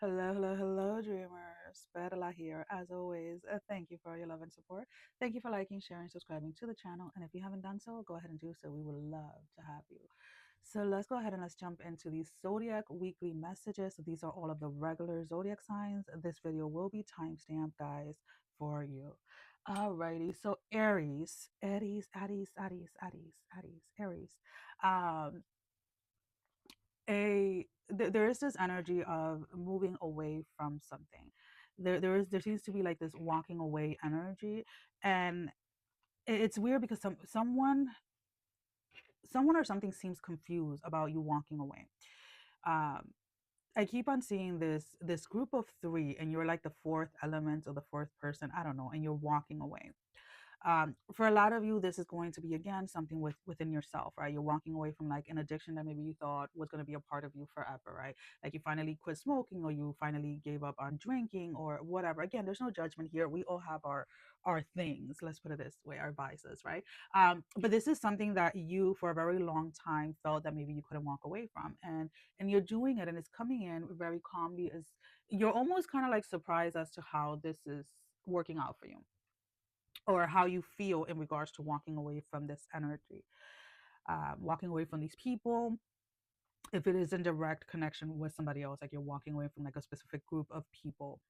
Hello, hello, hello, dreamers. Perla here. As always, thank you for your love and support. Thank you for liking, sharing, subscribing to the channel. And if you haven't done so, go ahead and do so. We would love to have you. So let's go ahead and let's jump into these zodiac weekly messages. So these are all of the regular zodiac signs. This video will be timestamped, guys, for you. Alrighty. So Aries. Um, there is this energy of moving away from something. There seems to be like this walking away energy, and it's weird because someone or something seems confused about you walking away. um I keep on seeing this group of three, and you're like the fourth element or the fourth person, I don't know, and you're walking away. For a lot of you, this is going to be again something within yourself, right? You're walking away from like an addiction that maybe you thought was going to be a part of you forever, right? Like you finally quit smoking, or you finally gave up on drinking, or whatever. Again, there's no judgment here. We all have our things, let's put it this way, our vices, right? But this is something that you for a very long time felt that maybe you couldn't walk away from, and you're doing it, and it's coming in very calmly. As you're almost kind of like surprised as to how this is working out for you, or how you feel in regards to walking away from this energy, walking away from these people. If it is in direct connection with somebody else, like you're walking away from like a specific group of people,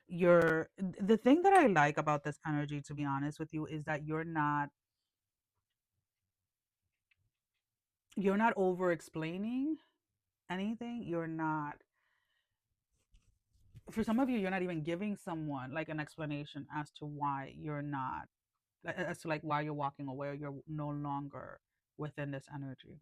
you're the thing that I like about this energy, to be honest with you, is that you're not over explaining anything. You're not, for some of you, you're not even giving someone like an explanation as to why you're not, as to like why you're walking away, or you're no longer within this energy.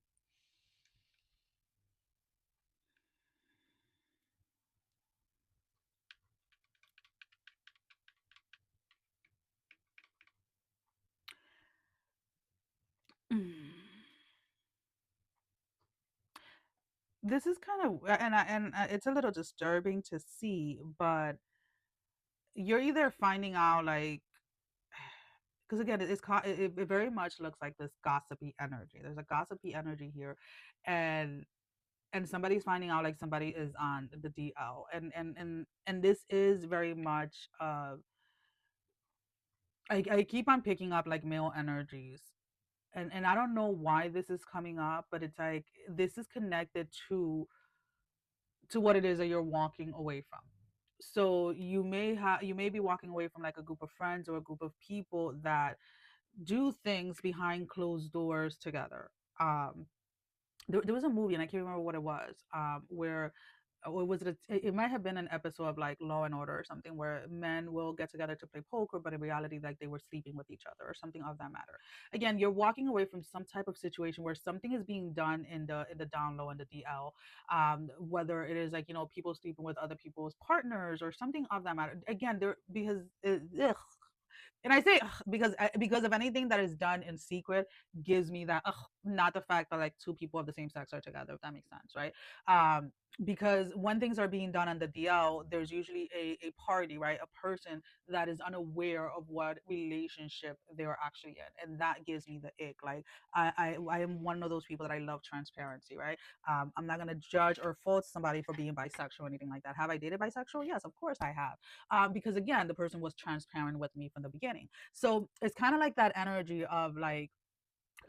This is kind of, and it's a little disturbing to see, but you're either finding out like, because again, it very much looks like this gossipy energy. There's a gossipy energy here, and somebody's finding out like somebody is on the DL, and this is very much I keep on picking up like male energies, and I don't know why this is coming up, but it's like this is connected to what it is that you're walking away from. So you may be walking away from like a group of friends or a group of people that do things behind closed doors together. There was a movie, and I can't remember what it was, where, or was it it might have been an episode of like Law and Order or something, where men will get together to play poker, but in reality like they were sleeping with each other or something of that matter. Again, you're walking away from some type of situation where something is being done in the down low and the DL, whether it is like, people sleeping with other people's partners or something of that matter. Again, there, because ugh, and I say ugh, because of anything that is done in secret gives me that ugh, not the fact that like two people of the same sex are together, if that makes sense, right? Um, because when things are being done on the DL, there's usually a party, right? A person that is unaware of what relationship they're actually in, and that gives me the ick. Like I am one of those people that I love transparency, right? I'm not gonna judge or fault somebody for being bisexual or anything like that. Have I dated bisexual? Yes, of course I have, because again, the person was transparent with me from the beginning. So it's kind of like that energy of like,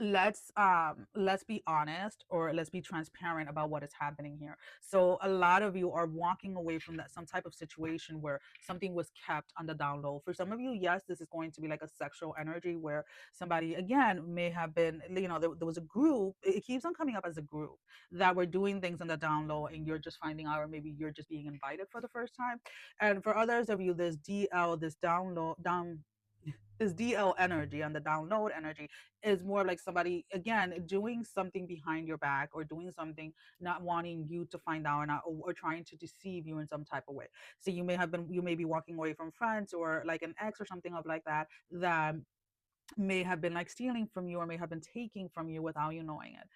let's be honest, or let's be transparent about what is happening here. So a lot of you are walking away from that, some type of situation where something was kept on the down low. For some of you, yes, this is going to be like a sexual energy where somebody again may have been, there was a group, it keeps on coming up as a group that were doing things on the down low, and you're just finding out, or maybe you're just being invited for the first time. And for others of you, this DL, this down low, down this DL energy and the download energy is more like somebody again doing something behind your back, or doing something not wanting you to find out, or trying to deceive you in some type of way. So you may be walking away from friends, or like an ex or something of like that, that may have been like stealing from you, or may have been taking from you without you knowing it.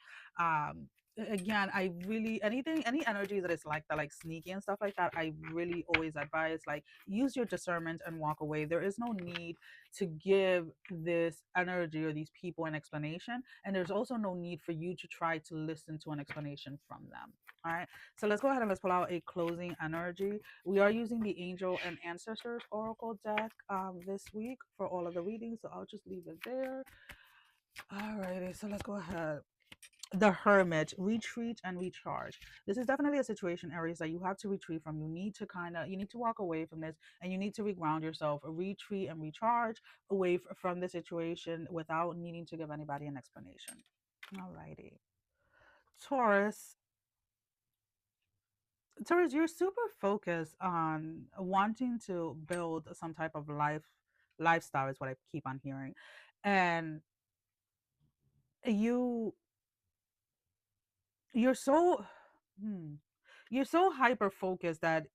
again, I really, anything, any energy that is like that, like sneaky and stuff like that, I really always advise like use your discernment and walk away. There is no need to give this energy or these people an explanation, and there's also no need for you to try to listen to an explanation from them. All right, so let's go ahead and let's pull out a closing energy. We are using the Angel and Ancestors Oracle deck this week for all of the readings, so I'll just leave it there. All righty, so let's go ahead. The Hermit, retreat and recharge. This is definitely a situation, Aries, that you have to retreat from. You need to you need to walk away from this, and you need to reground yourself, retreat and recharge away from the situation without needing to give anybody an explanation. Alrighty. Taurus. Taurus, you're super focused on wanting to build some type of lifestyle is what I keep on hearing. And you you're so hmm, you're so hyper focused that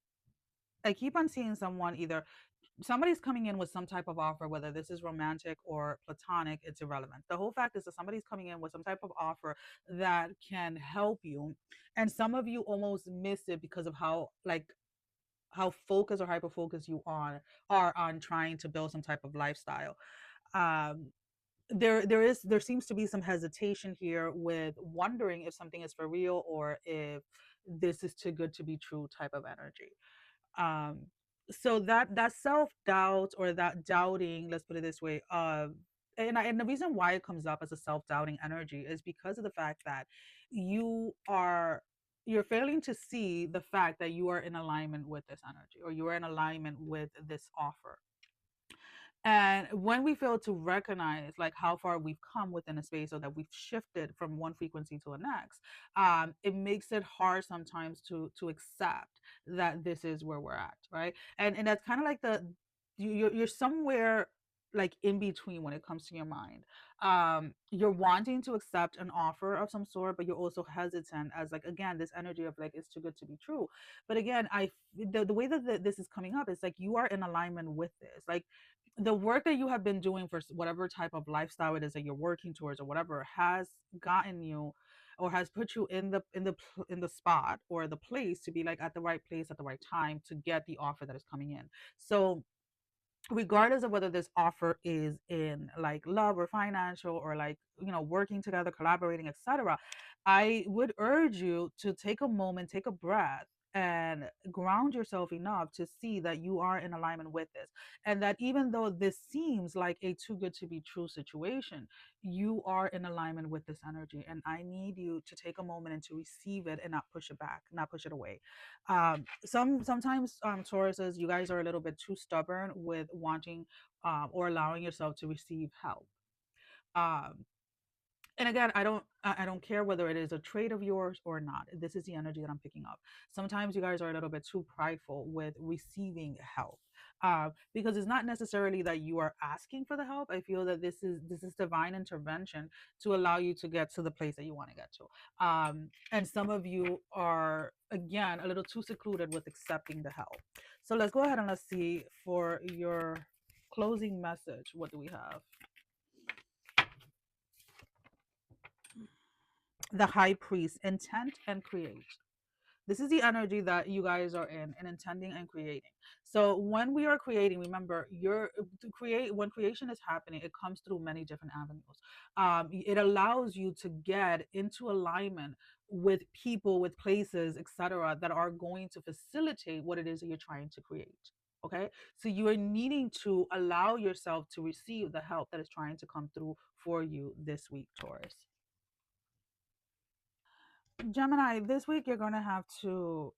I keep on seeing someone, either somebody's coming in with some type of offer, whether this is romantic or platonic, it's irrelevant. The whole fact is that somebody's coming in with some type of offer that can help you. And some of you almost miss it because of how focused or hyper focused you are on trying to build some type of lifestyle. Um, there seems to be some hesitation here with wondering if something is for real or if this is too good to be true type of energy. um so that self-doubt or that doubting, let's put it this way, and the reason why it comes up as a self-doubting energy is because of the fact that you are you're failing to see the fact that you are in alignment with this energy, or you are in alignment with this offer. And when we fail to recognize like how far we've come within a space, or that we've shifted from one frequency to the next, it makes it hard sometimes to accept that this is where we're at, right? And that's kind of like you're somewhere like in between when it comes to your mind. You're wanting to accept an offer of some sort, but you're also hesitant, as like, again, this energy of like it's too good to be true. But again, the way that this is coming up is like you are in alignment with this, like the work that you have been doing for whatever type of lifestyle it is that you're working towards, or whatever has gotten you or has put you in the spot or the place to be like at the right place at the right time to get the offer that is coming in. So regardless of whether this offer is in like love or financial or like, working together, collaborating, etc., I would urge you to take a moment, take a breath, and ground yourself enough to see that you are in alignment with this, and that even though this seems like a too good to be true situation, you are in alignment with this energy, and I need you to take a moment and to receive it and not push it back, not push it away. Sometimes, Tauruses, you guys are a little bit too stubborn with wanting, or allowing yourself to receive help. Um, and again, I don't care whether it is a trait of yours or not. This is the energy that I'm picking up. Sometimes you guys are a little bit too prideful with receiving help. Because it's not necessarily that you are asking for the help. I feel that this is divine intervention to allow you to get to the place that you want to get to. And some of you are, again, a little too secluded with accepting the help. So let's go ahead and let's see for your closing message. What do we have? The High Priest, intent and create. This is the energy that you guys are in and intending and creating. So when we are creating, remember, you're to create, when creation is happening, it comes through many different avenues. It allows you to get into alignment with people, with places, etc., that are going to facilitate what it is that you're trying to create. Okay, so you are needing to allow yourself to receive the help that is trying to come through for you this week, Taurus. Gemini, this week you're gonna have to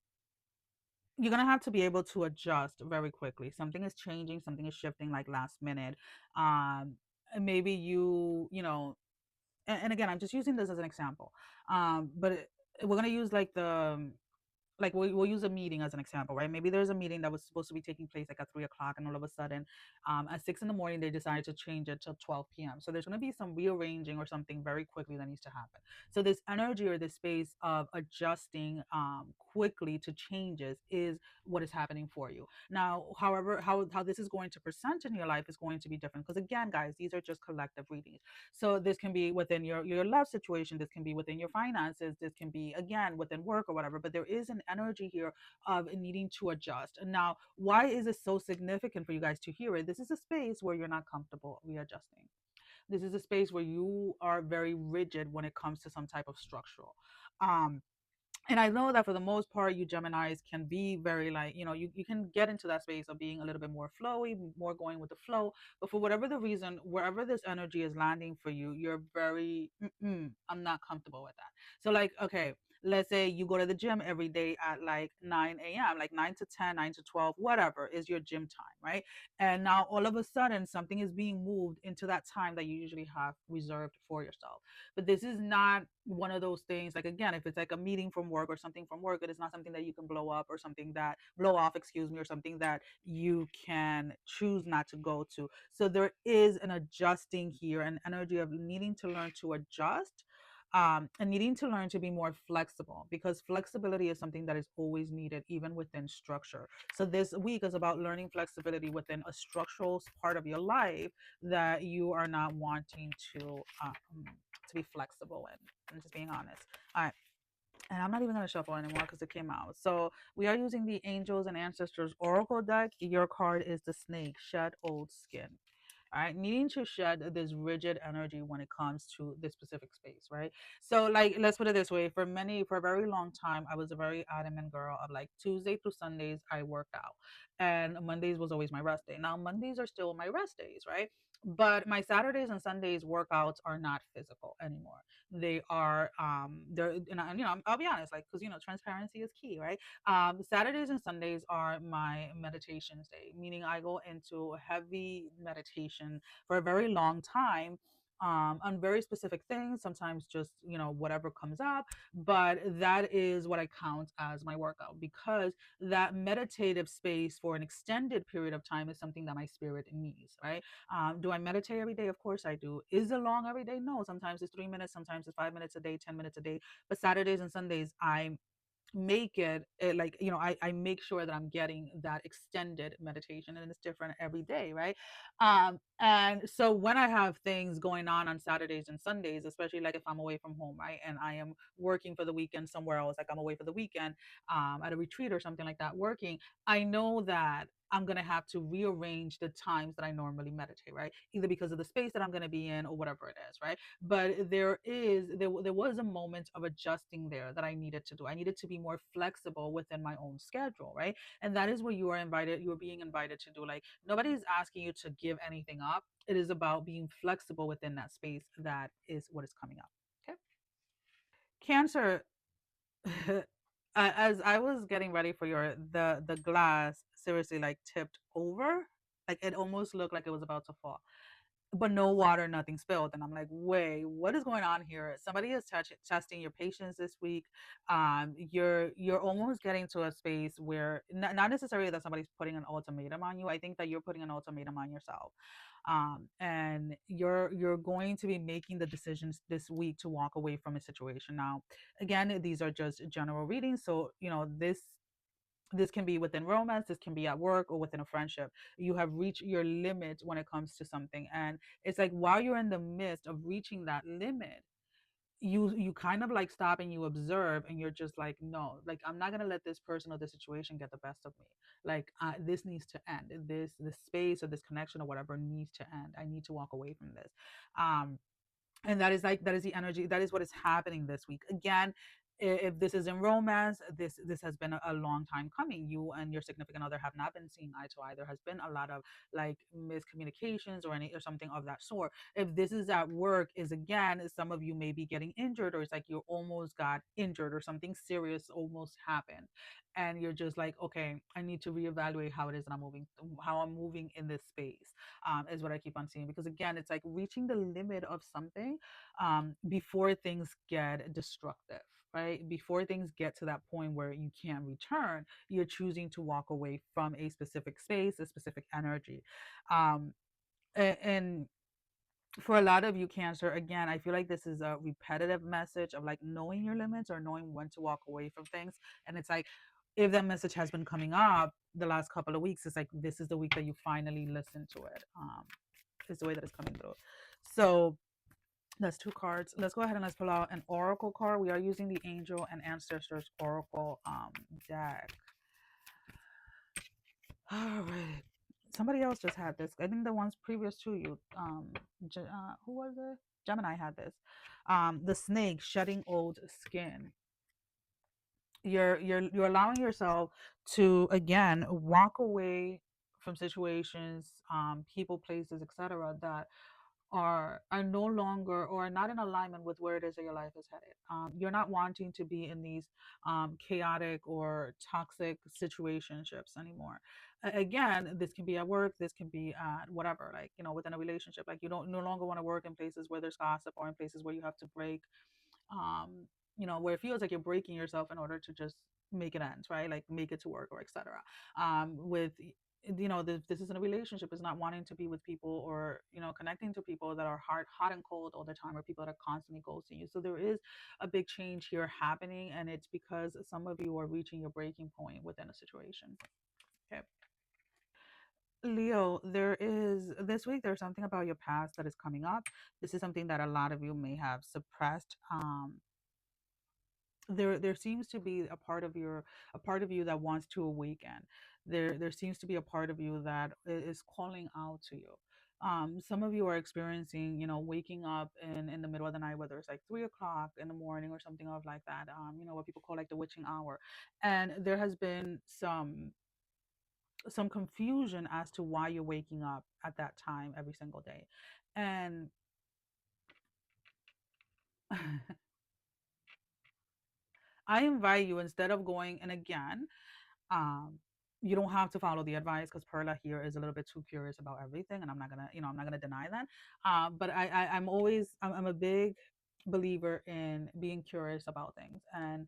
be able to adjust very quickly. Something is changing, something is shifting like last minute. And maybe and again, I'm just using this as an example. But we're gonna use like like we'll use a meeting as an example, right? Maybe there's a meeting that was supposed to be taking place like at 3 o'clock, and all of a sudden, at 6 in the morning, they decided to change it to 12 p.m. So there's going to be some rearranging or something very quickly that needs to happen. So this energy or this space of adjusting quickly to changes is what is happening for you. Now, however, how this is going to present in your life is going to be different, because again, guys, these are just collective readings. So this can be within your love situation, this can be within your finances, this can be again within work or whatever, but there is an energy here of needing to adjust. And now, why is it so significant for you guys to hear it? This is a space where you're not comfortable readjusting. This is a space where you are very rigid when it comes to some type of structural. Um, and I know that for the most part, you Geminis can be very like, you can get into that space of being a little bit more flowy, more going with the flow. But for whatever the reason, wherever this energy is landing for you, you're very, I'm not comfortable with that. So, like, okay, let's say you go to the gym every day at like 9 a.m., like 9 to 10, 9 to 12, whatever is your gym time, right? And now all of a sudden, something is being moved into that time that you usually have reserved for yourself. But this is not one of those things, like again, if it's like a meeting from work or something from work, it is not something that you can blow up or something that blow off, excuse me, or something that you can choose not to go to. So there is an adjusting here, an energy of needing to learn to adjust, and needing to learn to be more flexible, because flexibility is something that is always needed even within structure. So this week is about learning flexibility within a structural part of your life that you are not wanting to be flexible in. I'm just being honest. All right. And I'm not even going to shuffle anymore because it came out. So we are using the Angels and Ancestors Oracle deck. Your card is the Snake, Shed Old Skin. All right, needing to shed this rigid energy when it comes to this specific space, right? So, like, let's put it this way: for a very long time, I was a very adamant girl of like Tuesday through Sundays, I worked out, and Mondays was always my rest day. Now, Mondays are still my rest days, right? But my Saturdays and Sundays workouts are not physical anymore. They are, they're, I'll be honest, like, because transparency is key, right? Saturdays and Sundays are my meditations day, meaning I go into heavy meditation for a very long time, on very specific things, sometimes just, whatever comes up. But that is what I count as my workout, because that meditative space for an extended period of time is something that my spirit needs, right? Do I meditate every day? Of course I do. Is it long every day? No. Sometimes it's 3 minutes, sometimes it's 5 minutes a day, 10 minutes a day. But Saturdays and Sundays, I make it like, I make sure that I'm getting that extended meditation, and it's different every day, right? And so when I have things going on Saturdays and Sundays, especially like if I'm away from home, right, and I am working for the weekend somewhere else, like I'm away for the weekend, at a retreat or something like that working, I know that I'm going to have to rearrange the times that I normally meditate, right? Either because of the space that I'm going to be in or whatever it is, right? But there was a moment of adjusting there that I needed to do. I needed to be more flexible within my own schedule, right? And that is what you're being invited to do. Like, nobody's asking you to give anything up. It is about being flexible within that space. That is what is coming up. Okay. Cancer. As I was getting ready for the glass seriously like tipped over, like it almost looked like it was about to fall, but no water, nothing spilled. And I'm like, wait, what is going on here? Somebody is testing your patience this week. You're almost getting to a space where not necessarily that somebody's putting an ultimatum on you. I think that you're putting an ultimatum on yourself. And you're going to be making the decisions this week to walk away from a situation. Now, again, these are just general readings, so this can be within romance, this can be at work, or within a friendship. You have reached your limit when it comes to something, and it's like while you're in the midst of reaching that limit, you kind of like stop and you observe, and you're just like, no, like I'm not going to let this person or this situation get the best of me. Like, this needs to end. This space or this connection or whatever needs to end. I need to walk away from this. Um and that is the energy, that is what is happening this week. Again, if this is in romance, this has been a long time coming. You and your significant other have not been seeing eye to eye. There has been a lot of like miscommunications or something of that sort. If this is at work, is again, some of you may be getting injured, or it's like you almost got injured or something serious almost happened, and you're just like, okay, I need to reevaluate how it is that how I'm moving in this space. Is what I keep on seeing, because again, it's like reaching the limit of something, before things get destructive. right? Before things get to that point where you can't return, you're choosing to walk away from a specific space, a specific energy. Um, and for a lot of you, Cancer, again, I feel like this is a repetitive message of like knowing your limits or knowing when to walk away from things. And it's like, if that message has been coming up the last couple of weeks, it's like this is the week that you finally listen to it. Is the way that it's coming through. So that's two cards. Let's go ahead and let's pull out an oracle card. We are using the Angel and Ancestors Oracle deck. All right. Somebody else just had this. I think the ones previous to you. Who was it? Gemini had this. The snake shedding old skin. You're allowing yourself to again walk away from situations, people, places, etc. that are no longer or are not in alignment with where it is that your life is headed. You're not wanting to be in these chaotic or toxic situationships anymore. Again, this can be at work, this can be at whatever, like, within a relationship. Like, you don't no longer want to work in places where there's gossip or in places where you have to break, um, where it feels like you're breaking yourself in order to just make it end, right? Like make it to work or etc. With this isn't a relationship, is not wanting to be with people or connecting to people that are hot and cold all the time, or people that are constantly ghosting you. So there is a big change here happening, and it's because some of you are reaching your breaking point within a situation. Okay. Leo, there is this week there's something about your past that is coming up. This is something that a lot of you may have suppressed. There seems to be a part of you that wants to awaken. There seems to be a part of you that is calling out to you. Some of you are experiencing, waking up in the middle of the night, whether it's like 3 o'clock in the morning or something of like that, what people call like the witching hour. And there has been some confusion as to why you're waking up at that time every single day. And I invite you, instead of going, and again, um you don't have to follow the advice, because Perla here is a little bit too curious about everything, and I'm not gonna deny that. But I'm a big believer in being curious about things, and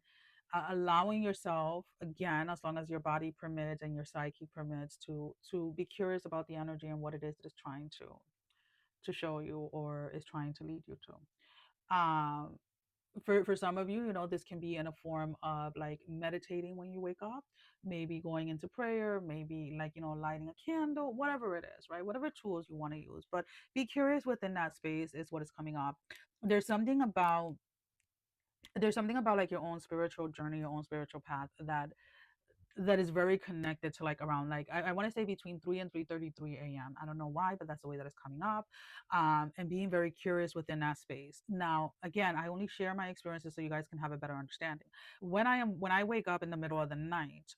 allowing yourself, again, as long as your body permits and your psyche permits, to be curious about the energy and what it is that is trying to show you or is trying to lead you to. For some of you, this can be in a form of like meditating when you wake up, maybe going into prayer, maybe like, lighting a candle, whatever it is, right? Whatever tools you want to use, but be curious within that space is what is coming up. There's something about like your own spiritual journey, your own spiritual path that is very connected to like around like I want to say between 3 and 3:33 a.m. I don't know why, but that's the way that it's coming up. And being very curious within that space. Now, again, I only share my experiences so you guys can have a better understanding. When I wake up in the middle of the night,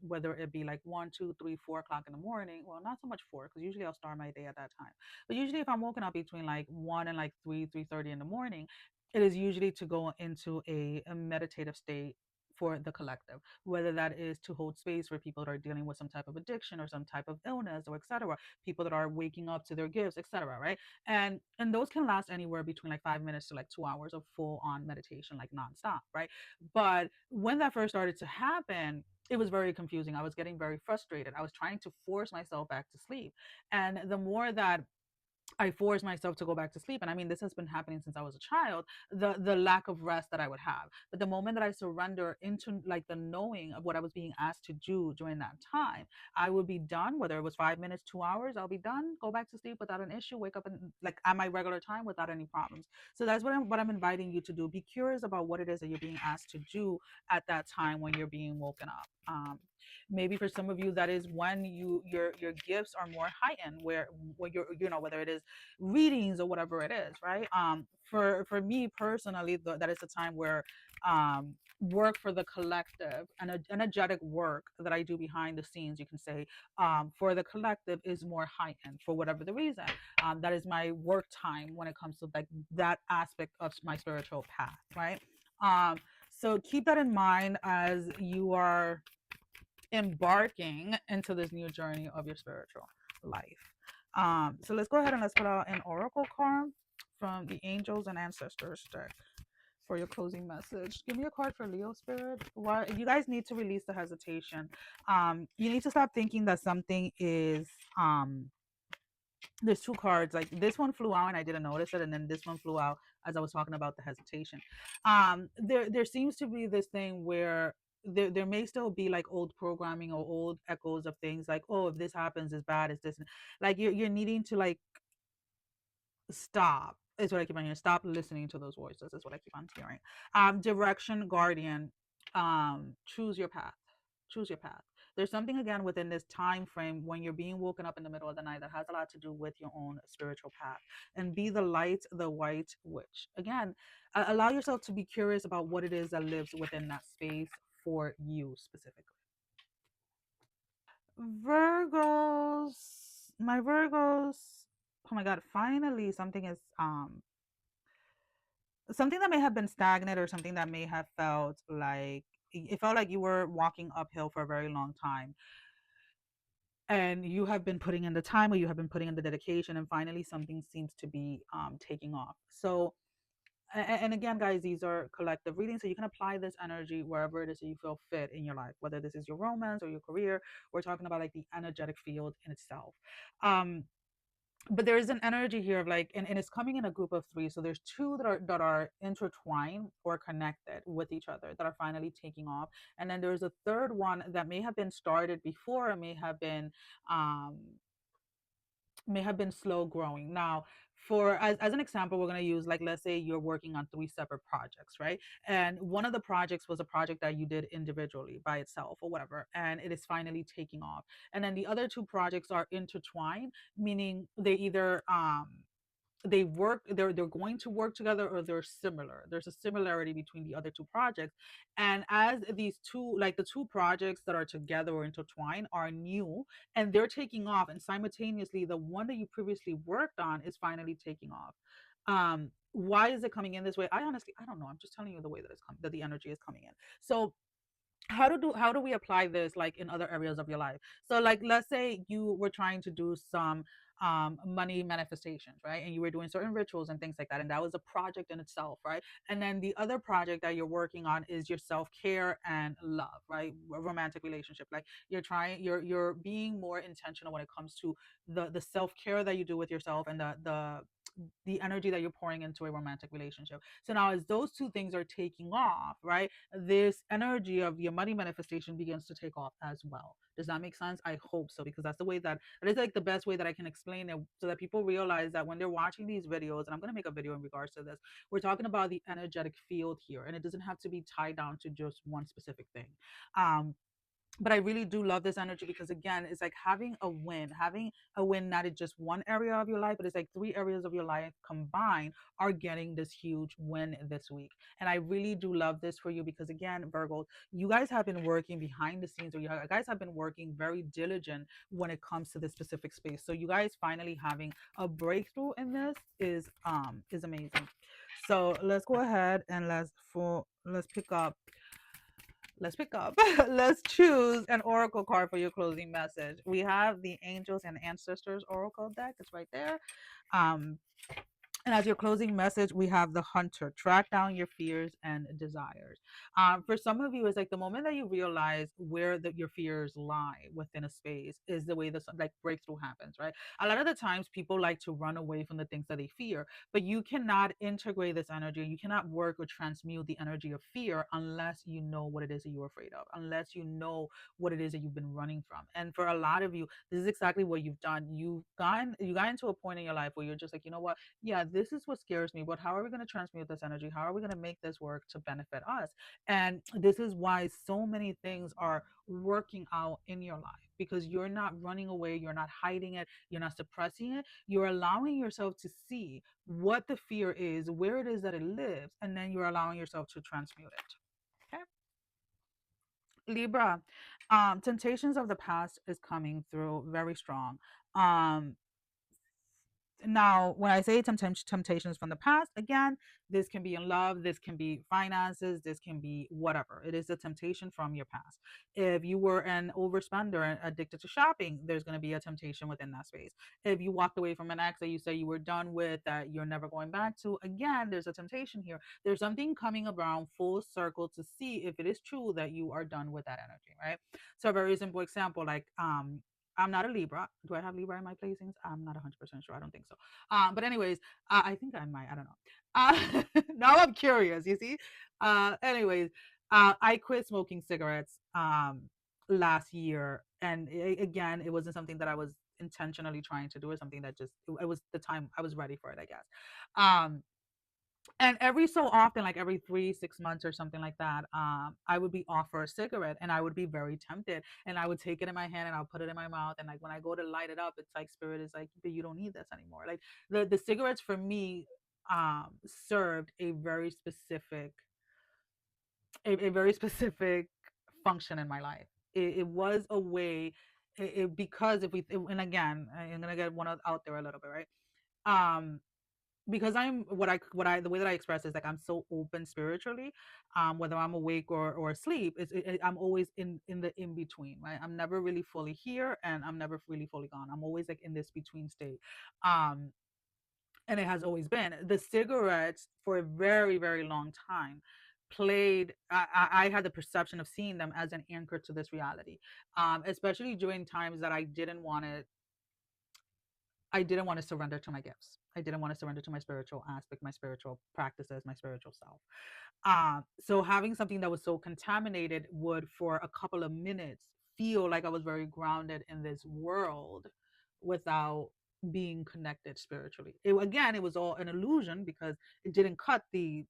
whether it be like 1, 2, 3, 4 o'clock in the morning, well, not so much 4, because usually I'll start my day at that time. But usually if I'm woken up between like 1 and like 3:30 in the morning, it is usually to go into a meditative state for the collective, whether that is to hold space for people that are dealing with some type of addiction or some type of illness or etc., people that are waking up to their gifts, etc., right? And those can last anywhere between like 5 minutes to like 2 hours of full on meditation, like nonstop, right? But when that first started to happen, it was very confusing. I was getting very frustrated. I was trying to force myself back to sleep, and the more that I forced myself to go back to sleep. And I mean, this has been happening since I was a child, the lack of rest that I would have. But the moment that I surrender into like the knowing of what I was being asked to do during that time, I would be done, whether it was 5 minutes, 2 hours, I'll be done, go back to sleep without an issue, wake up and like at my regular time without any problems. So that's what I'm inviting you to do. Be curious about what it is that you're being asked to do at that time when you're being woken up. Maybe for some of you, that is when your gifts are more heightened, where you're, whether it is readings or whatever it is, right? For me personally, that is a time where work for the collective and energetic work that I do behind the scenes, you can say, for the collective is more heightened for whatever the reason. That is my work time when it comes to like that aspect of my spiritual path, right? So keep that in mind as you are embarking into this new journey of your spiritual life. So let's go ahead and let's put out an oracle card from the Angels and Ancestors deck for your closing message. Give me a card for Leo spirit. Why you guys need to release the hesitation. You need to stop thinking that something is there's two cards. Like this one flew out and I didn't notice it, and then this one flew out as I was talking about the hesitation. There seems to be this thing where there may still be like old programming or old echoes of things like, oh, if this happens, it's bad, it's this. Like you're needing to like stop is what I keep on hearing. Stop listening to those voices is what I keep on hearing. Direction guardian. Choose your path. Choose your path. There's something again within this time frame when you're being woken up in the middle of the night that has a lot to do with your own spiritual path. And be the light, the white witch. Again, allow yourself to be curious about what it is that lives within that space for you specifically. Virgos, my Virgos. Oh my God! Finally, something that may have been stagnant or something that may have felt like it felt like you were walking uphill for a very long time, and you have been putting in the time or you have been putting in the dedication, and finally something seems to be taking off. So and again, guys, these are collective readings, so you can apply this energy wherever it is that you feel fit in your life, whether this is your romance or your career. We're talking about like the energetic field in itself. um but there is an energy here of like, and it's coming in a group of three, so there's two that are intertwined or connected with each other that are finally taking off, and then there's a third one that may have been started before or um may have been slow growing. Now, for as an example, we're going to use like, let's say you're working on three separate projects, right? And one of the projects was a project that you did individually by itself or whatever, and it is finally taking off. And then the other two projects are intertwined, meaning they either they're going to work together or they're similar. There's a similarity between the other two projects. And as these two, like the two projects that are together or intertwined are new and they're taking off, and simultaneously the one that you previously worked on is finally taking off. Why is it coming in this way? I honestly, I don't know. I'm just telling you the way that it's coming, that the energy is coming in. So how do we apply this like in other areas of your life? So like, let's say you were trying to do some money manifestations, right? And you were doing certain rituals and things like that, and that was a project in itself, right? And then the other project that you're working on is your self-care and love, right? Romantic relationship. Like you're being more intentional when it comes to the self-care that you do with yourself and the energy that you're pouring into a romantic relationship. So now, as those two things are taking off, right, this energy of your money manifestation begins to take off as well. Does that make sense? I hope so, because that's the way that it is like the best way that I can explain it so that people realize that when they're watching these videos, and I'm going to make a video in regards to this, we're talking about the energetic field here, and it doesn't have to be tied down to just one specific thing. Um, but I really do love this energy because again, it's like having a win, not in just one area of your life, but it's like three areas of your life combined are getting this huge win this week. And I really do love this for you because again, Virgo, you guys have been working behind the scenes, or you guys have been working very diligent when it comes to this specific space. So you guys finally having a breakthrough in this is amazing. So let's go ahead and let's pick up let's pick up. Let's choose an oracle card for your closing message. We have the Angels and Ancestors Oracle deck. It's right there. Um, and as your closing message, we have the Hunter. Track down your fears and desires. For some of you, it's like the moment that you realize where your fears lie within a space is the way the like breakthrough happens, right? A lot of the times, people like to run away from the things that they fear, but you cannot integrate this energy. You cannot work or transmute the energy of fear unless you know what it is that you're afraid of, unless you know what it is that you've been running from. And for a lot of you, this is exactly what you've done. You got into a point in your life where you're just like, you know what? Yeah, this is what scares me, but how are we going to transmute this energy? How are we going to make this work to benefit us? And this is why so many things are working out in your life because you're not running away, you're not hiding it, you're not suppressing it. You're allowing yourself to see what the fear is, where it is that it lives, and then you're allowing yourself to transmute it. Okay. Libra, temptations of the past is coming through very strong. Um, Now, when I say temptations from the past, again, this can be in love, this can be finances, this can be whatever. It is a temptation from your past. If you were an overspender and addicted to shopping, there's going to be a temptation within that space. If you walked away from an ex that you say you were done with, that you're never going back to, again, there's a temptation here. There's something coming around full circle to see if it is true that you are done with that energy, right? So, a very simple example, like, I'm not a Libra. Do I have Libra in my placings? I'm not 100% sure. I don't think so. But anyways, I think I might. I don't know. Now I'm curious. You see. Anyways, I quit smoking cigarettes last year, and again, it wasn't something that I was intentionally trying to do. Or something that just it was the time I was ready for it, I guess. Um, and every so often, like every 3 6 months or something like that, I would be offered a cigarette and I would be very tempted, and I would take it in my hand and I'll put it in my mouth, and like when I go to light it up, it's like spirit is like, but you don't need this anymore. Like the cigarettes for me served a very specific function in my life. It was a way, because if we, and again, I'm gonna get one out there a little bit, right? um because I'm what I the way that I express is like I'm so open spiritually, whether I'm awake or asleep, I'm always in the in between, right? I'm never really fully here and I'm never really fully gone. I'm always like in this between state. um and it has always been the cigarettes for a very very long time played. I had the perception of seeing them as an anchor to this reality, especially during times that I didn't want to surrender to my gifts. I didn't want to surrender to my spiritual aspect, my spiritual practices, my spiritual self. So having something that was so contaminated would, for a couple of minutes, feel like I was very grounded in this world without being connected spiritually. Again, it was all an illusion because it didn't cut the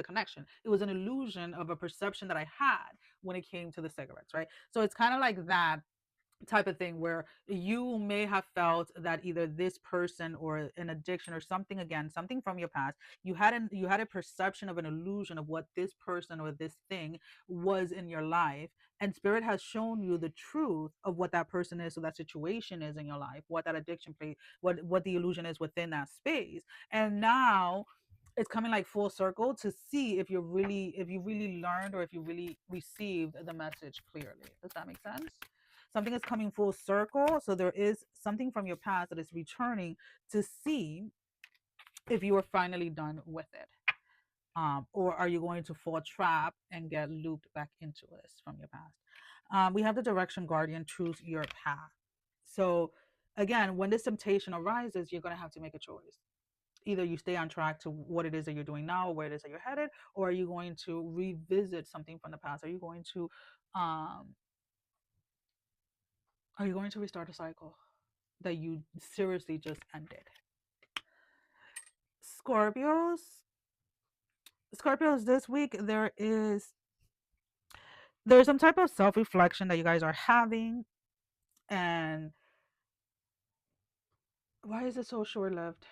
connection. It was an illusion of a perception that I had when it came to the cigarettes, right? So it's kind of like that type of thing where you may have felt that either this person or an addiction or something, again, something from your past, you had a perception of an illusion of what this person or this thing was in your life, and spirit has shown you the truth of what that person is, so that situation is in your life, what that addiction play, what the illusion is within that space. And now it's coming like full circle to see if you really learned or if you really received the message clearly. Does that make sense? Something is coming full circle, so there is something from your past that is returning to see if you are finally done with it, or are you going to fall trap and get looped back into this from your past. We have the direction guardian, choose your path. So again, when this temptation arises, you're going to have to make a choice. Either you stay on track to what it is that you're doing now, where it is that you're headed, or are you going to revisit something from the past? Um, are you going to restart a cycle that you seriously just ended? Scorpios, Scorpios, this week there's some type of self-reflection that you guys are having. And why is it so short-lived?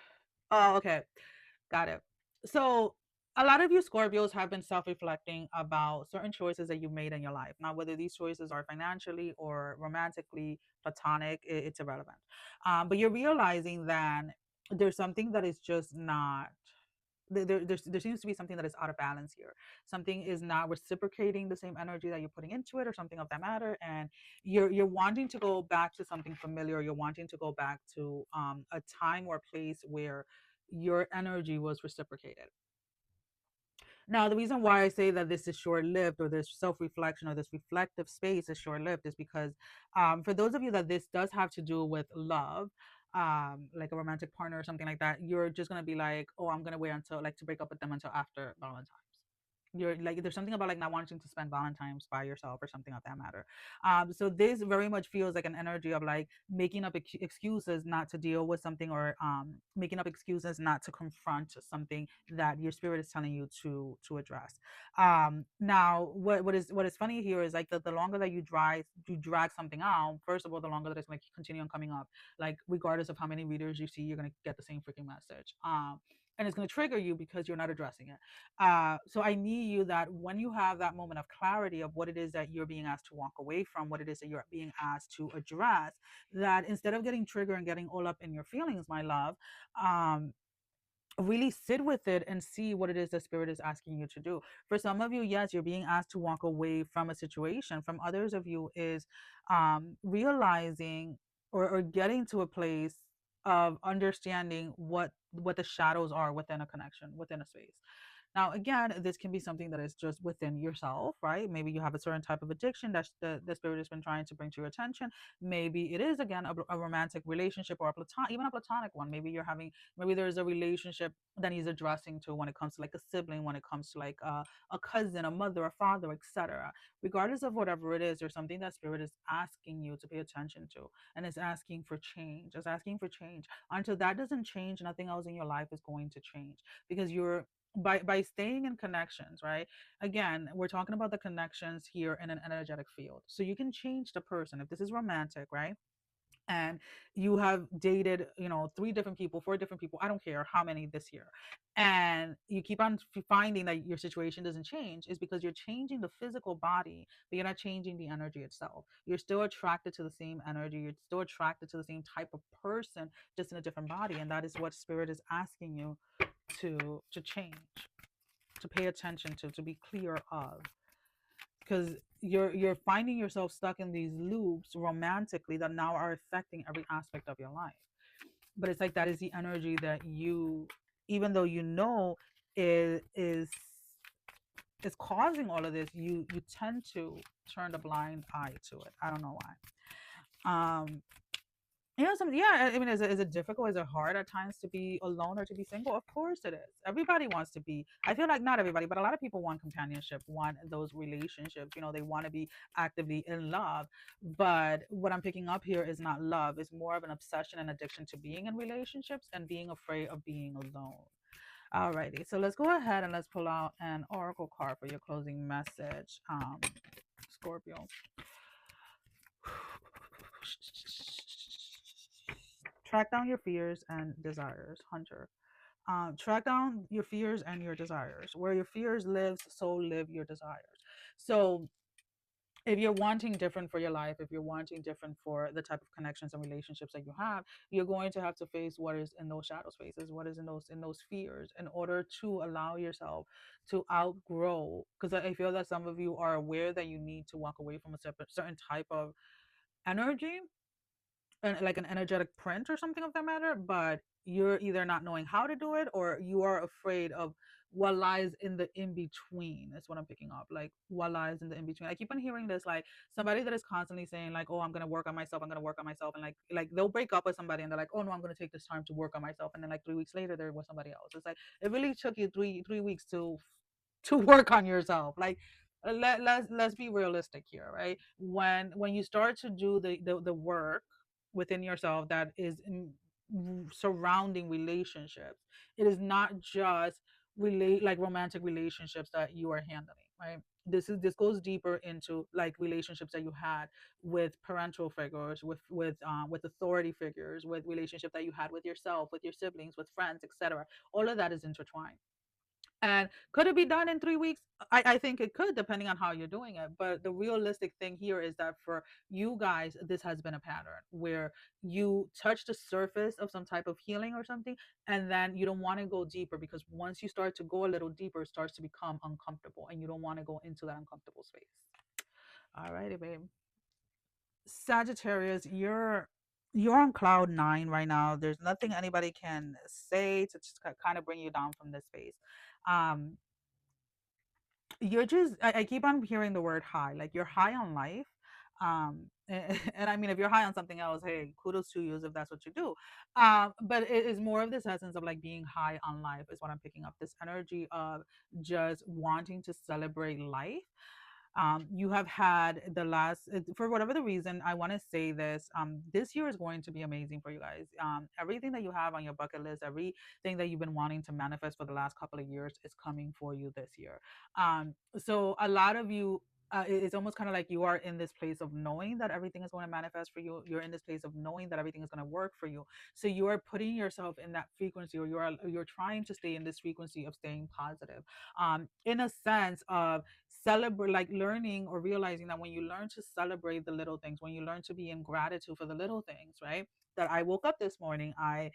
Oh, okay. Got it. So a lot of you Scorpios have been self-reflecting about certain choices that you made in your life. Now, whether these choices are financially or romantically, platonic, it's irrelevant. But you're realizing that there's something that is just not. There seems to be something that is out of balance here. Something is not reciprocating the same energy that you're putting into it, or something of that matter, and you're wanting to go back to something familiar. You're wanting to go back to a time or place where your energy was reciprocated. Now, the reason why I say that this is short lived, or this self reflection or this reflective space is short lived, is because for those of you that this does have to do with love, like a romantic partner or something like that, you're just going to be like, oh, I'm going to wait until, like, to break up with them until after Valentine's. You're like, there's something about like not wanting to spend Valentine's by yourself or something of that matter. So this very much feels like an energy of like making up excuses not to deal with something, or making up excuses not to confront something that your spirit is telling you to address. Now, what is funny here is like the longer that you drag something out, first of all, the longer that it's going to continue on coming up. Like regardless of how many readers you see, you're going to get the same freaking message. and it's going to trigger you because you're not addressing it. So I need you that when you have that moment of clarity of what it is that you're being asked to walk away from, what it is that you're being asked to address, that instead of getting triggered and getting all up in your feelings, my love, um, really sit with it and see what it is the spirit is asking you to do. For some of you, yes, you're being asked to walk away from a situation. From others of you is realizing or getting to a place of understanding what the shadows are within a connection, within a space. Now, again, this can be something that is just within yourself, right? Maybe you have a certain type of addiction that the spirit has been trying to bring to your attention. Maybe it is, again, a romantic relationship or a even a platonic one. Maybe you're having, maybe there's a relationship that he's addressing to when it comes to like a sibling, when it comes to like a cousin, a mother, a father, etc. Regardless of whatever it is, there's something that spirit is asking you to pay attention to, and it's asking for change. It's asking for change. Until that doesn't change, nothing else in your life is going to change, because you're by staying in connections, right? Again, we're talking about the connections here in an energetic field, so you can change the person. If this is romantic, right, and you have dated, you know, 3 different people, 4 different people, I don't care how many this year, and you keep on finding that your situation doesn't change, is because you're changing the physical body, but you're not changing the energy itself. You're still attracted to the same energy, you're still attracted to the same type of person, just in a different body. And that is what spirit is asking you to change, to pay attention to be clear of, because you're finding yourself stuck in these loops romantically that now are affecting every aspect of your life. But it's like that is the energy that you, even though you know is causing all of this, you tend to turn a blind eye to it. I don't know why. You know, some, yeah, I mean, is it difficult? Is it hard at times to be alone or to be single? Of course it is. Everybody wants to be. I feel like not everybody, but a lot of people want companionship, want those relationships. You know, they want to be actively in love. But what I'm picking up here is not love. It's more of an obsession and addiction to being in relationships and being afraid of being alone. Alrighty, so let's go ahead and let's pull out an oracle card for your closing message, Scorpio. Track down your fears and desires, Hunter. Track down your fears and your desires. Where your fears live, so live your desires. So if you're wanting different for your life, if you're wanting different for the type of connections and relationships that you have, you're going to have to face what is in those shadow spaces, what is in those fears, in order to allow yourself to outgrow. Because I feel that some of you are aware that you need to walk away from a certain type of energy, and like an energetic print or something of that matter, but you're either not knowing how to do it, or you are afraid of what lies in the in between. That's what I'm picking up, like what lies in the in between. I keep on hearing this, like somebody that is constantly saying like, oh, I'm gonna work on myself, I'm gonna work on myself, and like they'll break up with somebody and they're like, oh no, I'm gonna take this time to work on myself, and then like 3 weeks later they're with somebody else. It's like it really took you three weeks to work on yourself. Like let's be realistic here, right? When you start to do the work within yourself that is surrounding relationships, it is not just relate like romantic relationships that you are handling, right? This goes deeper into like relationships that you had with parental figures, with authority figures, with relationship that you had with yourself, with your siblings, with friends, etc. All of that is intertwined. And could it be done in 3 weeks? I think it could, depending on how you're doing it. But the realistic thing here is that for you guys, this has been a pattern where you touch the surface of some type of healing or something, and then you don't want to go deeper, because once you start to go a little deeper, it starts to become uncomfortable, and you don't want to go into that uncomfortable space. All righty, babe. Sagittarius, you're on cloud nine right now. There's nothing anybody can say to just kind of bring you down from this space. Um, you're just I keep on hearing the word high, like you're high on life. And I mean, if you're high on something else, hey, kudos to you if that's what you do. But it is more of this essence of like being high on life is what I'm picking up, this energy of just wanting to celebrate life. You have had the last, for whatever the reason, I want to say this. This year is going to be amazing for you guys. Everything that you have on your bucket list, everything that you've been wanting to manifest for the last couple of years is coming for you this year. So a lot of you it's almost kind of like you are in this place of knowing that everything is going to manifest for you. You're in this place of knowing that everything is going to work for you. So you are putting yourself in that frequency, or you're trying to stay in this frequency of staying positive, in a sense of celebrate, like learning or realizing that when you learn to celebrate the little things, when you learn to be in gratitude for the little things, right? That I woke up this morning, I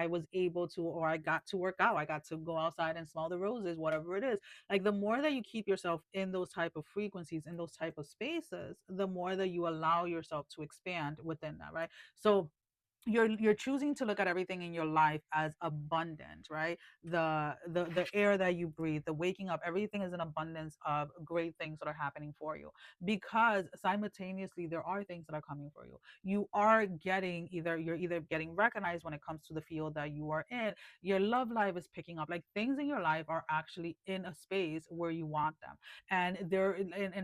was able to, or I got to work out, I got to go outside and smell the roses, whatever it is. Like the more that you keep yourself in those type of frequencies, in those type of spaces, the more that you allow yourself to expand within that, right? So you're choosing to look at everything in your life as abundant, right? The air that you breathe, the waking up, everything is an abundance of great things that are happening for you, because simultaneously there are things that are coming for you. You're either getting recognized when it comes to the field that you are in. Your love life is picking up, like things in your life are actually in a space where you want them. And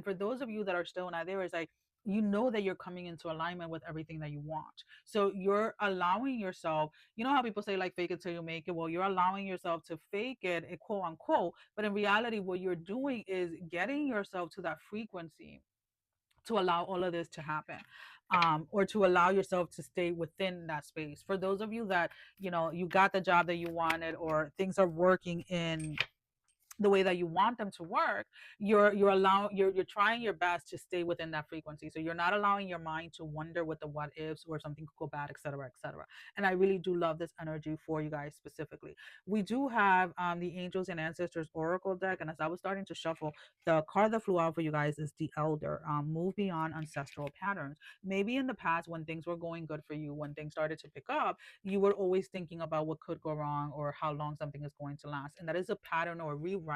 for those of you that are still not there, is like, you know that you're coming into alignment with everything that you want. So you're allowing yourself, you know how people say like fake it till you make it? Well, you're allowing yourself to fake it, quote unquote. But in reality, what you're doing is getting yourself to that frequency to allow all of this to happen. Or to allow yourself to stay within that space. For those of you that, you got the job that you wanted, or things are working in the way that you want them to work, you're trying your best to stay within that frequency. So you're not allowing your mind to wonder with the what ifs, or something could go bad, etc., etc. And I really do love this energy for you guys specifically. We do have the Angels and Ancestors Oracle deck, and as I was starting to shuffle, the card that flew out for you guys is the Elder. Move beyond ancestral patterns. Maybe in the past, when things were going good for you, when things started to pick up, you were always thinking about what could go wrong, or how long something is going to last. And that is a pattern or rewriting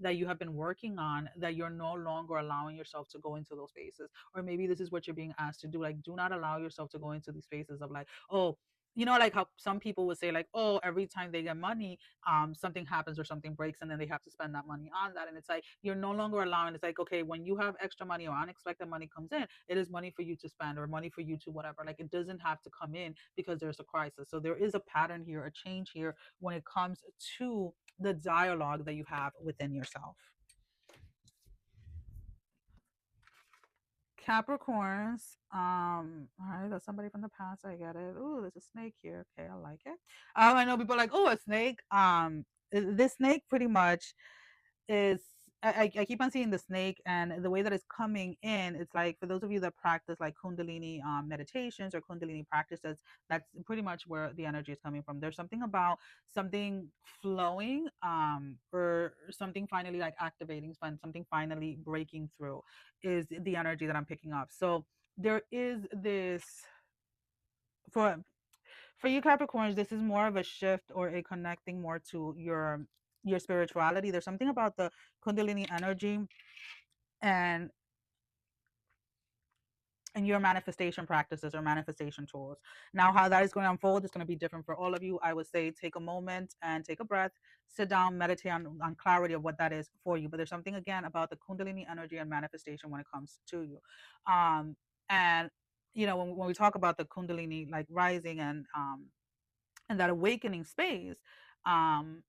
that you have been working on, that you're no longer allowing yourself to go into those spaces. Or maybe this is what you're being asked to do. Like, do not allow yourself to go into these spaces of like, oh, like how some people would say, like, oh, every time they get money, something happens or something breaks, and then they have to spend that money on that. And it's like, you're no longer allowing. It's like, okay, when you have extra money or unexpected money comes in, it is money for you to spend, or money for you to whatever. Like, it doesn't have to come in because there's a crisis. So there is a pattern here, a change here, when it comes to the dialogue that you have within yourself. Capricorns. All right, that's somebody from the past. I get it. Oh, there's a snake here. Okay, I like it. I know people are like, oh, a snake. This snake pretty much is, I keep on seeing the snake, and the way that it's coming in, it's like, for those of you that practice like Kundalini meditations or Kundalini practices, that's pretty much where the energy is coming from. There's something about something flowing, or something finally like activating, something finally breaking through, is the energy that I'm picking up. So there is this, for you Capricorns, this is more of a shift, or a connecting more to your spirituality. There's something about the Kundalini energy, and your manifestation practices or manifestation tools. Now, how that is going to unfold is going to be different for all of you. I would say take a moment and take a breath, sit down, meditate on clarity of what that is for you. But there's something again about the Kundalini energy and manifestation when it comes to you. And when we talk about the Kundalini like rising, and that awakening space, um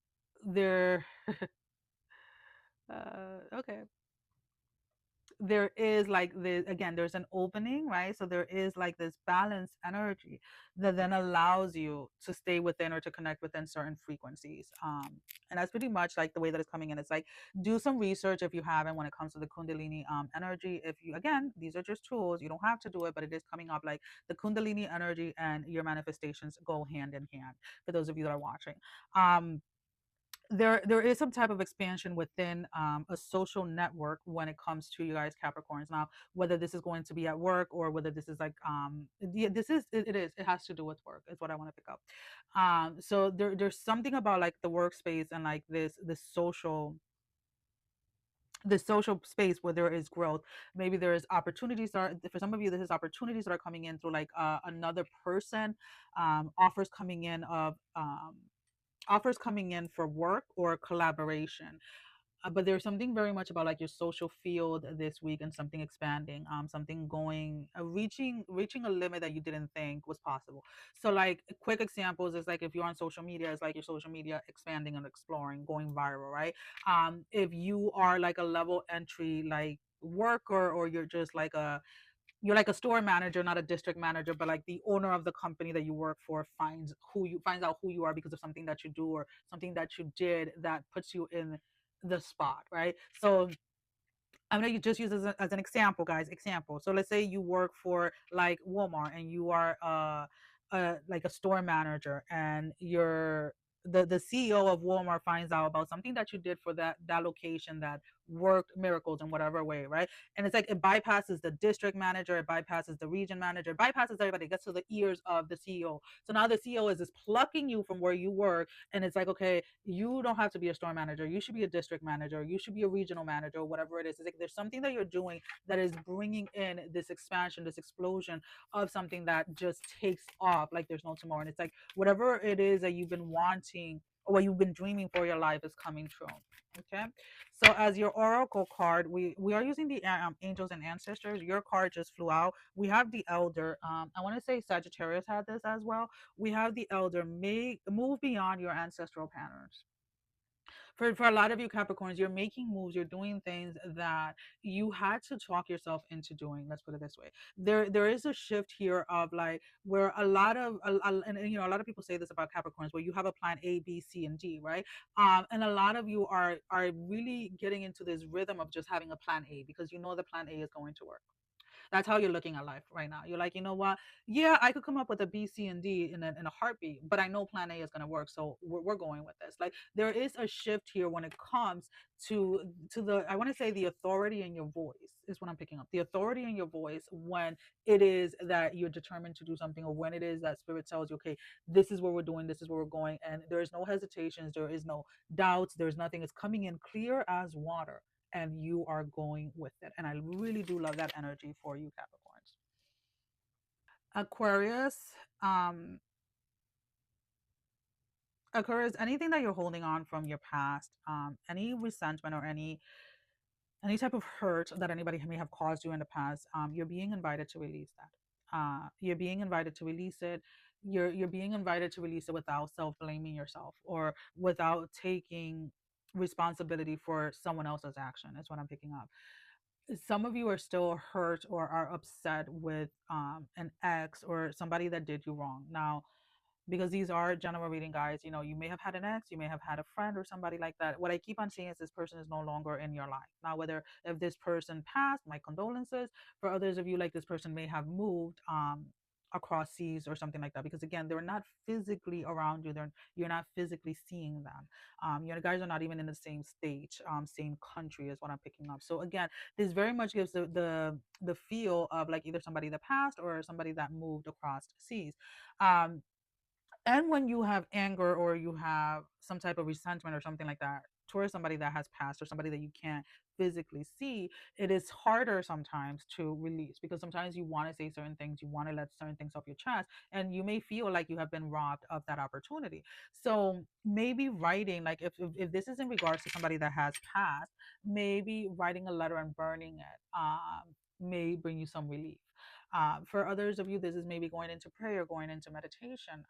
there okay, there is like this, again, there's an opening, right? So there is like this balanced energy that then allows you to stay within, or to connect within certain frequencies. And that's pretty much like the way that it's coming in. It's like, do some research if you haven't, when it comes to the Kundalini energy. If you, again, these are just tools, you don't have to do it, but it is coming up. Like, the Kundalini energy and your manifestations go hand in hand, for those of you that are watching. There is some type of expansion within a social network when it comes to you guys Capricorns. Now, whether this is going to be at work, or whether this is like yeah, it has to do with work, is what I want to pick up. So there's something about like the workspace, and like this social space where there is growth. Maybe there is opportunities that are, for some of you, this is opportunities that are coming in through like another person, offers coming in of offers coming in for work or collaboration. But there's something very much about like your social field this week, and something expanding, something going, reaching a limit that you didn't think was possible. So like quick examples is like, if you're on social media, it's like your social media expanding and exploring, going viral, right? If you are like a level entry, like worker, or you're just like a, you're like a store manager, not a district manager, but like the owner of the company that you work for finds out who you are because of something that you do or something that you did that puts you in the spot, right? So I'm gonna just use as an example, guys. Example. So let's say you work for like Walmart and you are like a store manager, and you're the CEO of Walmart finds out about something that you did for that location that worked miracles in whatever way, right? And it's like it bypasses the district manager, it bypasses the region manager, it bypasses everybody, it gets to the ears of the CEO. So now the CEO is just plucking you from where you work, and it's like, okay, you don't have to be a store manager, you should be a district manager, you should be a regional manager, whatever it is. It's like there's something that you're doing that is bringing in this expansion, this explosion of something that just takes off like there's no tomorrow. And it's like whatever it is that you've been wanting or what you've been dreaming for your life is coming true. Okay, so as your oracle card, we are using the angels and ancestors. Your card just flew out. We have the elder. I want to say Sagittarius had this as well. We have the elder. May move beyond your ancestral patterns. For a lot of you Capricorns, you're making moves, you're doing things that you had to talk yourself into doing. Let's put it this way. There is a shift here of like where a lot of and you know, a lot of people say this about Capricorns, where you have a plan A, B, C, and D, right? And a lot of you are really getting into this rhythm of just having a plan A because you know the plan A is going to work. That's how you're looking at life right now. You're like, you know what? Yeah, I could come up with a B, C, and D in a heartbeat, but I know plan A is going to work. So we're going with this. Like there is a shift here when it comes to the, I want to say the authority in your voice is what I'm picking up. The authority in your voice when it is that you're determined to do something, or when it is that spirit tells you, okay, this is where we're doing, this is where we're going. And there is no hesitations, there is no doubts, there's nothing. It's coming in clear as water, and you are going with it. And I really do love that energy for you, Capricorns. Aquarius, um, Aquarius, anything that you're holding on from your past, any resentment or any type of hurt that anybody may have caused you in the past, you're being invited to release that. You're being invited to release it. You're being invited to release it without self blaming yourself or without taking responsibility for someone else's action. Is what I'm picking up. Some of you are still hurt or are upset with an ex or somebody that did you wrong. Now, because these are general reading, guys, you know, you may have had an ex, you may have had a friend or somebody like that. What I keep on seeing is this person is no longer in your life. Now, whether if this person passed, my condolences. For others of you, like this person may have moved across seas or something like that, because again, they're not physically around you. You're not physically seeing them. You know, guys are not even in the same state, same country is what I'm picking up. So again, this very much gives the feel of like either somebody that passed or somebody that moved across seas. um and when you have anger or you have some type of resentment or something like that towards somebody that has passed or somebody that you can't physically see, it is harder sometimes to release, because sometimes you want to say certain things, you want to let certain things off your chest, and you may feel like you have been robbed of that opportunity. So maybe writing, like if this is in regards to somebody that has passed, maybe writing a letter and burning it may bring you some relief. For others of you, this is maybe going into prayer, going into meditation,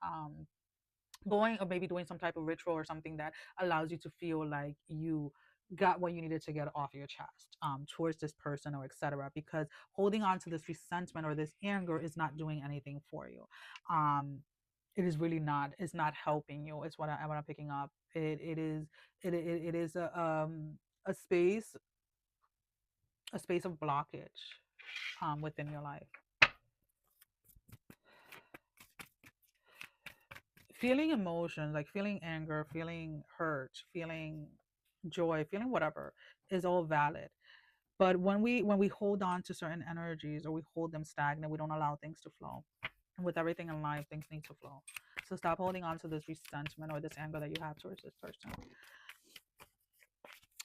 going or maybe doing some type of ritual or something that allows you to feel like you got what you needed to get off your chest towards this person or etc. Because holding on to this resentment or this anger is not doing anything for you. It is really not. It's not helping you. It's what I'm picking up. It is a space a space of blockage within your life. Feeling emotions, like feeling anger, feeling hurt, feeling joy, feeling whatever, is all valid. But when we hold on to certain energies or we hold them stagnant, we don't allow things to flow. And with everything in life, things need to flow. So stop holding on to this resentment or this anger that you have towards this person.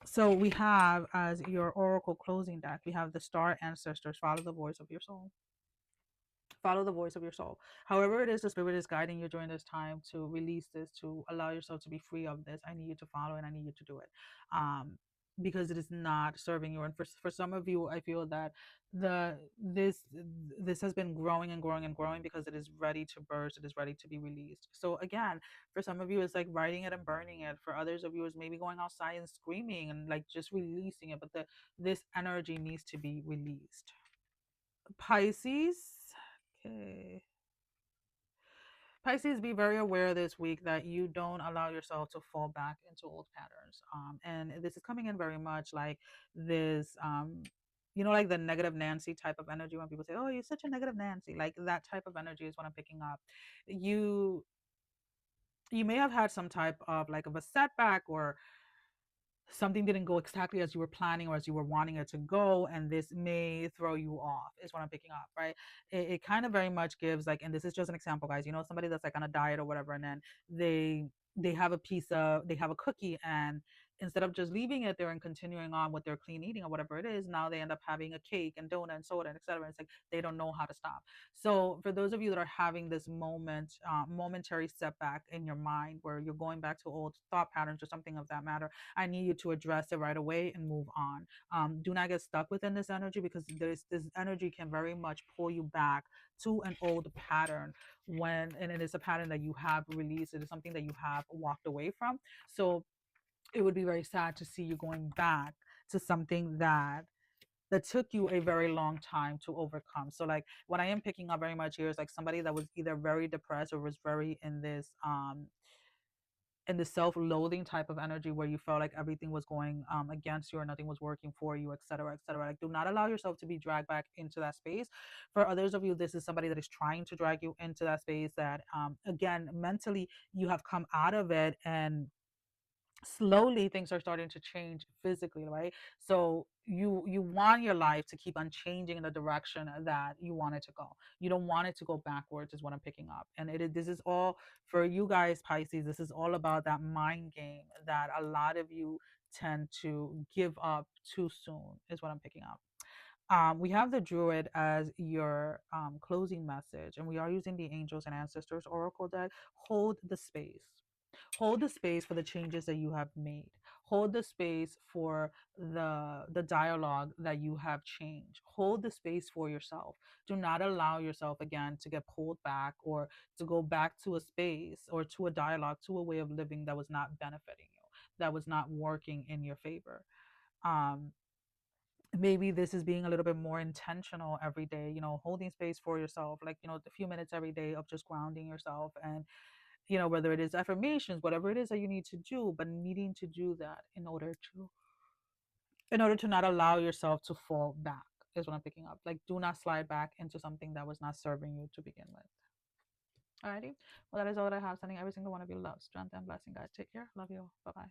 So we have, as your oracle closing deck, we have the star ancestors. Follow the voice of your soul. Follow the voice of your soul. However it is the spirit is guiding you during this time to release this, to allow yourself to be free of this, I need you to follow and I need you to do it. Because it is not serving you. And for some of you, I feel that the this has been growing and growing and growing because it is ready to burst, it is ready to be released. So again, for some of you it's like writing it and burning it, for others of you it's maybe going outside and screaming and like just releasing it, but this energy needs to be released. Pisces. Okay. Pisces, be very aware this week that you don't allow yourself to fall back into old patterns. And this is coming in very much like this, like the negative Nancy type of energy when people say, "Oh, you're such a negative Nancy." Like that type of energy is what I'm picking up. You you may have had some type of like of a setback, or something didn't go exactly as you were planning or as you were wanting it to go, and this may throw you off, is what I'm picking up, right? It kind of very much gives like, and this is just an example, guys, somebody that's like on a diet or whatever, and then they have they have a cookie, and instead of just leaving it there and continuing on with their clean eating or whatever it is, now they end up having a cake and donut and soda and etc. It's like they don't know how to stop. So for those of you that are having this momentary setback in your mind where you're going back to old thought patterns or something of that matter, I need you to address it right away and move on. Do not get stuck within this energy, because this energy can very much pull you back to an old pattern, and it is a pattern that you have released. It is something that you have walked away from. So it would be very sad to see you going back to something that took you a very long time to overcome. So like what I am picking up very much here is like somebody that was either very depressed or was very in the self-loathing type of energy where you felt like everything was going against you or nothing was working for you, etc., etc. Like, do not allow yourself to be dragged back into that space. For others of you, this is somebody that is trying to drag you into that space that, again, mentally you have come out of it, and slowly things are starting to change physically, right? So you want your life to keep on changing in the direction that you want it to go. You don't want it to go backwards, is what I'm picking up. And this is all for you guys, Pisces. This is all about that mind game that a lot of you tend to give up too soon, is what I'm picking up. We have the Druid as your closing message, and we are using the Angels and Ancestors Oracle deck. Hold the space. Hold the space for the changes that you have made. Hold the space for the dialogue that you have changed. Hold the space for yourself. Do not allow yourself again to get pulled back, or to go back to a space or to a dialogue, to a way of living that was not benefiting you, that was not working in your favor. Um, Maybe this is being a little bit more intentional every day, holding space for yourself, like, a few minutes every day of just grounding yourself, and whether it is affirmations, whatever it is that you need to do, but needing to do that in order to not allow yourself to fall back, is what I'm picking up. Like, do not slide back into something that was not serving you to begin with. Alrighty. Well, that is all that I have. Sending every single one of you love, strength, and blessing, guys. Take care. Love you. Bye bye.